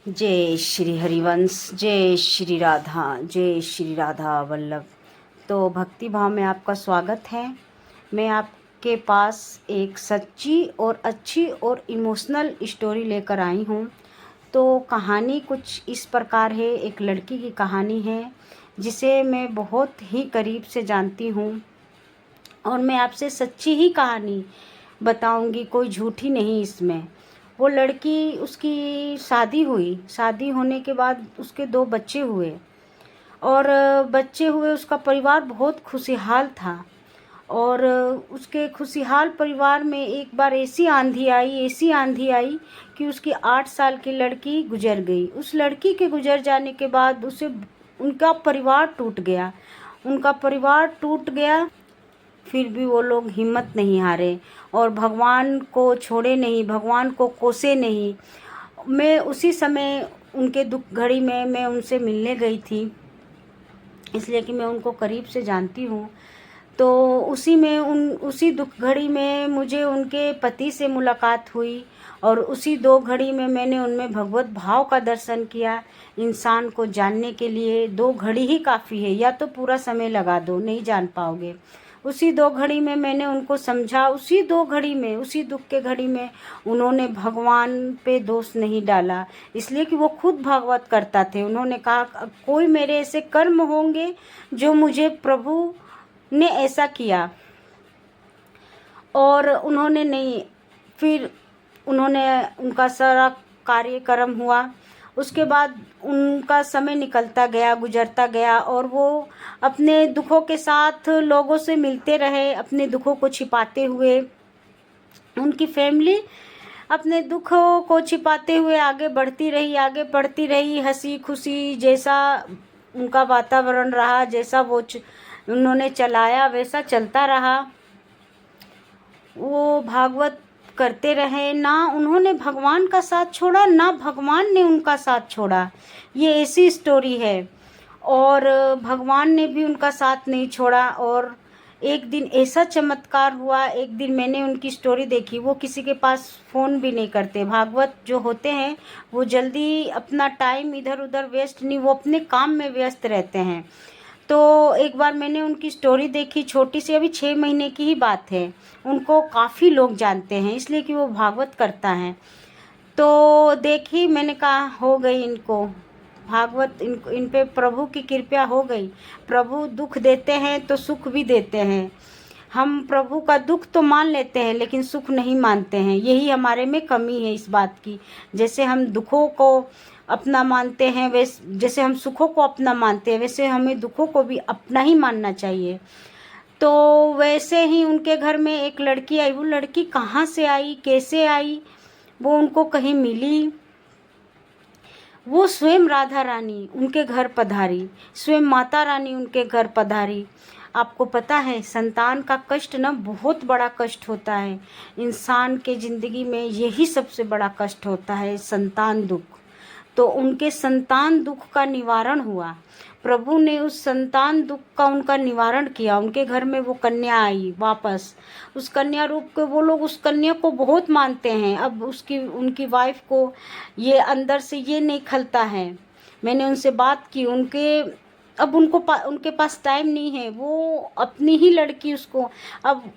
जय श्री हरिवंश, जय श्री राधा वल्लभ। तो भक्ति भाव में आपका स्वागत है। मैं आपके पास एक सच्ची और अच्छी और इमोशनल स्टोरी लेकर आई हूँ। तो कहानी कुछ इस प्रकार है। एक लड़की की कहानी है जिसे मैं बहुत ही करीब से जानती हूँ और मैं आपसे सच्ची ही कहानी बताऊंगी, कोई झूठी नहीं इसमें। वो लड़की, उसकी शादी हुई, शादी होने के बाद उसके 2 बच्चे हुए और बच्चे हुए, उसका परिवार बहुत खुशहाल था। और उसके खुशहाल परिवार में एक बार ऐसी आंधी आई कि उसकी 8 साल की लड़की गुजर गई। उस लड़की के गुजर जाने के बाद उनका परिवार टूट गया। उनका परिवार टूट गया, फिर भी वो लोग हिम्मत नहीं हारे और भगवान को छोड़े नहीं, भगवान को कोसे नहीं। मैं उसी समय उनके दुख घड़ी में मैं उनसे मिलने गई थी, इसलिए कि मैं उनको करीब से जानती हूँ। तो उसी दुख घड़ी में मुझे उनके पति से मुलाकात हुई और उसी 2 घड़ी में मैंने उनमें भगवत भाव का दर्शन किया। इंसान को जानने के लिए 2 घड़ी ही काफ़ी है, या तो पूरा समय लगा दो, नहीं जान पाओगे। उसी 2 घड़ी में मैंने उनको समझा। उसी 2 घड़ी में, उसी दुख के घड़ी में उन्होंने भगवान पे दोष नहीं डाला, इसलिए कि वो खुद भागवत करता थे। उन्होंने कहा कोई मेरे ऐसे कर्म होंगे जो मुझे प्रभु ने ऐसा किया, और उन्होंने नहीं। फिर उन्होंने, उनका सारा कार्यक्रम हुआ। उसके बाद उनका समय निकलता गया, गुजरता गया, और वो अपने दुखों के साथ लोगों से मिलते रहे, अपने दुखों को छिपाते हुए। उनकी फैमिली अपने दुखों को छिपाते हुए आगे बढ़ती रही, आगे बढ़ती रही। हंसी खुशी जैसा उनका वातावरण रहा, जैसा उन्होंने चलाया वैसा चलता रहा। वो भागवत करते रहे, ना उन्होंने भगवान का साथ छोड़ा, ना भगवान ने उनका साथ छोड़ा। ये ऐसी स्टोरी है। और भगवान ने भी उनका साथ नहीं छोड़ा। और एक दिन ऐसा चमत्कार हुआ, एक दिन मैंने उनकी स्टोरी देखी। वो किसी के पास फ़ोन भी नहीं करते। भागवत जो होते हैं वो जल्दी अपना टाइम इधर उधर वेस्ट नहीं, वो अपने काम में व्यस्त रहते हैं। तो एक बार मैंने उनकी स्टोरी देखी, छोटी सी, अभी 6 महीने की ही बात है। उनको काफ़ी लोग जानते हैं इसलिए कि वो भागवत करता है। तो देखी, मैंने कहा हो गई इनको भागवत, इन पे प्रभु की कृपा हो गई। प्रभु दुख देते हैं तो सुख भी देते हैं। हम प्रभु का दुख तो मान लेते हैं लेकिन सुख नहीं मानते हैं, यही हमारे में कमी है इस बात की। जैसे हम दुखों को अपना मानते हैं, वैसे जैसे हम सुखों को अपना मानते हैं, वैसे हमें दुखों को भी अपना ही मानना चाहिए। तो वैसे ही उनके घर में एक लड़की आई। वो लड़की कहाँ से आई, कैसे आई, वो उनको कहीं मिली। वो स्वयं राधा रानी उनके घर पधारी, स्वयं माता रानी उनके घर पधारी। आपको पता है, संतान का कष्ट ना बहुत बड़ा कष्ट होता है। इंसान के ज़िंदगी में यही सबसे बड़ा कष्ट होता है, संतान दुख। तो उनके संतान दुख का निवारण हुआ। प्रभु ने उस संतान दुख का उनका निवारण किया। उनके घर में वो कन्या आई वापस। उस कन्या रूप के वो लोग उस कन्या को बहुत मानते हैं। अब उनकी वाइफ को ये अंदर से ये नहीं खलता है। मैंने उनसे बात की, अब उनके पास टाइम नहीं है। वो अपनी ही लड़की उसको, अब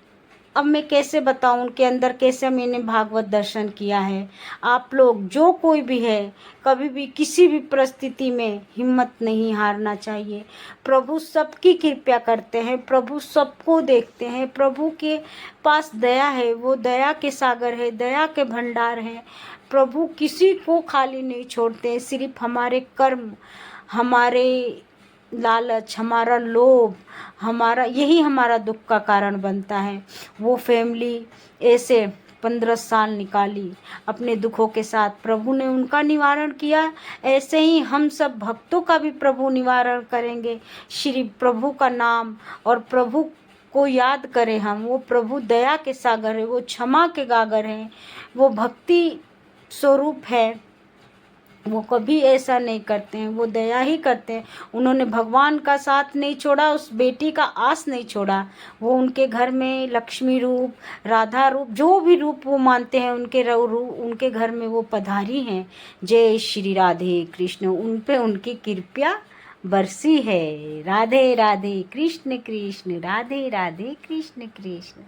मैं कैसे बताऊं उनके अंदर कैसे मैंने भागवत दर्शन किया है। आप लोग जो कोई भी है, कभी भी किसी भी परिस्थिति में हिम्मत नहीं हारना चाहिए। प्रभु सबकी कृपा करते हैं, प्रभु सबको देखते हैं। प्रभु के पास दया है, वो दया के सागर है, दया के भंडार है। प्रभु किसी को खाली नहीं छोड़ते। सिर्फ हमारे कर्म, हमारे लालच, हमारा लोभ, यही हमारा दुख का कारण बनता है। वो फैमिली ऐसे 15 साल निकाली अपने दुखों के साथ, प्रभु ने उनका निवारण किया। ऐसे ही हम सब भक्तों का भी प्रभु निवारण करेंगे। श्री प्रभु का नाम और प्रभु को याद करें हम। वो प्रभु दया के सागर है, वो क्षमा के गागर हैं, वो भक्ति स्वरूप है। वो कभी ऐसा नहीं करते हैं, वो दया ही करते हैं। उन्होंने भगवान का साथ नहीं छोड़ा, उस बेटी का आस नहीं छोड़ा। वो उनके घर में लक्ष्मी रूप, राधा रूप, जो भी रूप वो मानते हैं उनके रूप उनके घर में वो पधारी हैं। जय श्री राधे कृष्ण। उन पे उनकी कृपा बरसी है। राधे राधे कृष्ण कृष्ण, राधे राधे कृष्ण कृष्ण।